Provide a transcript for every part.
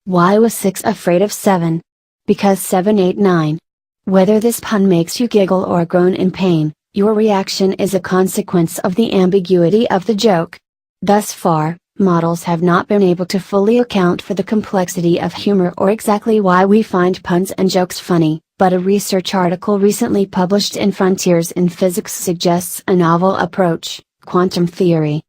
Why was 6 afraid of 7? Because 7 ate 9. Whether this pun makes you giggle or groan in pain, your reaction is a consequence of the ambiguity of the joke. Thus far, models have not been able to fully account for the complexity of humor or exactly why we find puns and jokes funny, but a research article recently published in Frontiers in Physics suggests a novel approach: quantum theory.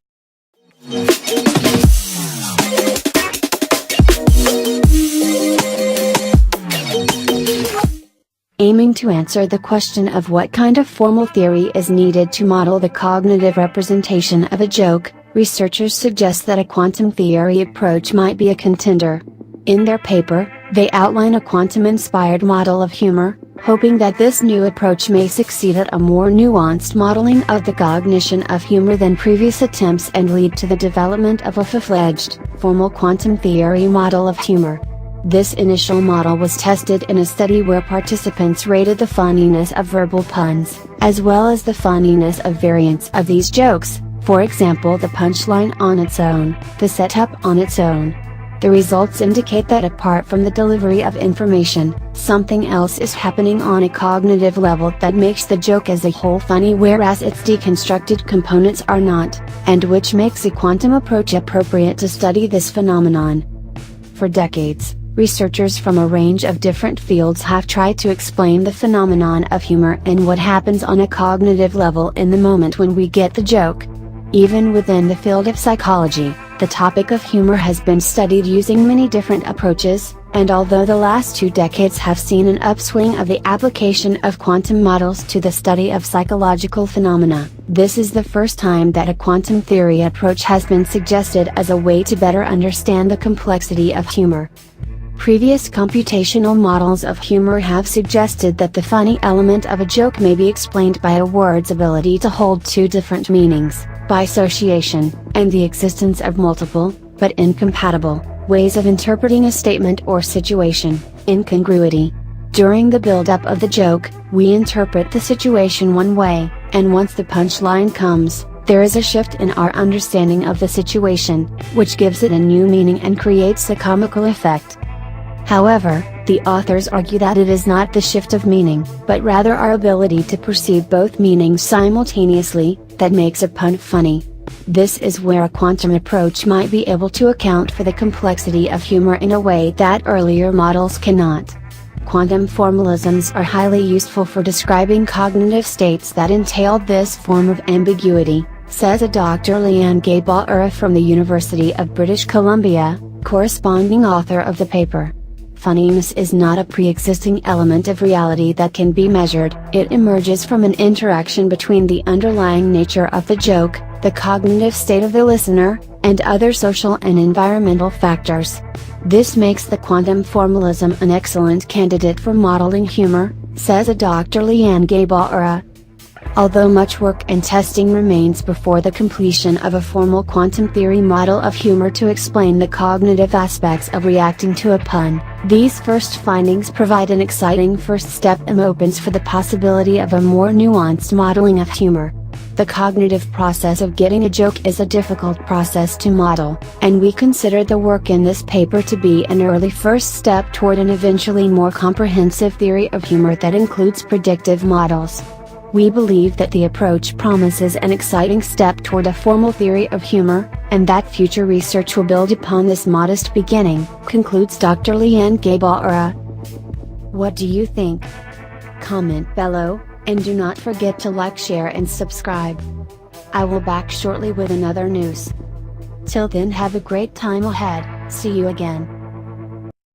Aiming to answer the question of what kind of formal theory is needed to model the cognitive representation of a joke, researchers suggest that a quantum theory approach might be a contender. In their paper, they outline a quantum-inspired model of humor, hoping that this new approach may succeed at a more nuanced modeling of the cognition of humor than previous attempts and lead to the development of a full-fledged, formal quantum theory model of humor. This initial model was tested in a study where participants rated the funniness of verbal puns, as well as the funniness of variants of these jokes, for example the punchline on its own, the setup on its own. The results indicate that apart from the delivery of information, something else is happening on a cognitive level that makes the joke as a whole funny whereas its deconstructed components are not, and which makes a quantum approach appropriate to study this phenomenon. For decades, researchers from a range of different fields have tried to explain the phenomenon of humor and what happens on a cognitive level in the moment when we get the joke. Even within the field of psychology, the topic of humor has been studied using many different approaches, and although the last 2 decades have seen an upswing of the application of quantum models to the study of psychological phenomena, this is the first time that a quantum theory approach has been suggested as a way to better understand the complexity of humor. Previous computational models of humor have suggested that the funny element of a joke may be explained by a word's ability to hold 2 different meanings, by association, and the existence of multiple, but incompatible, ways of interpreting a statement or situation, incongruity. During the build-up of the joke, we interpret the situation one way, and once the punchline comes, there is a shift in our understanding of the situation, which gives it a new meaning and creates a comical effect. However, the authors argue that it is not the shift of meaning, but rather our ability to perceive both meanings simultaneously, that makes a pun funny. This is where a quantum approach might be able to account for the complexity of humor in a way that earlier models cannot. Quantum formalisms are highly useful for describing cognitive states that entail this form of ambiguity, says a Dr. Leanne Gay-Ballera from the University of British Columbia, corresponding author of the paper. Funniness is not a pre-existing element of reality that can be measured, it emerges from an interaction between the underlying nature of the joke, the cognitive state of the listener, and other social and environmental factors. This makes the quantum formalism an excellent candidate for modeling humor, says a Dr. Leanne Gay-Ballera. Although much work and testing remains before the completion of a formal quantum theory model of humor to explain the cognitive aspects of reacting to a pun, these first findings provide an exciting first step and opens for the possibility of a more nuanced modeling of humor. The cognitive process of getting a joke is a difficult process to model, and we consider the work in this paper to be an early first step toward an eventually more comprehensive theory of humor that includes predictive models. We believe that the approach promises an exciting step toward a formal theory of humor, and that future research will build upon this modest beginning, concludes Dr. Leanne Gay-Ballera. What do you think? Comment below, and do not forget to like, share and subscribe. I will back shortly with another news. Till then, have a great time ahead. See you again.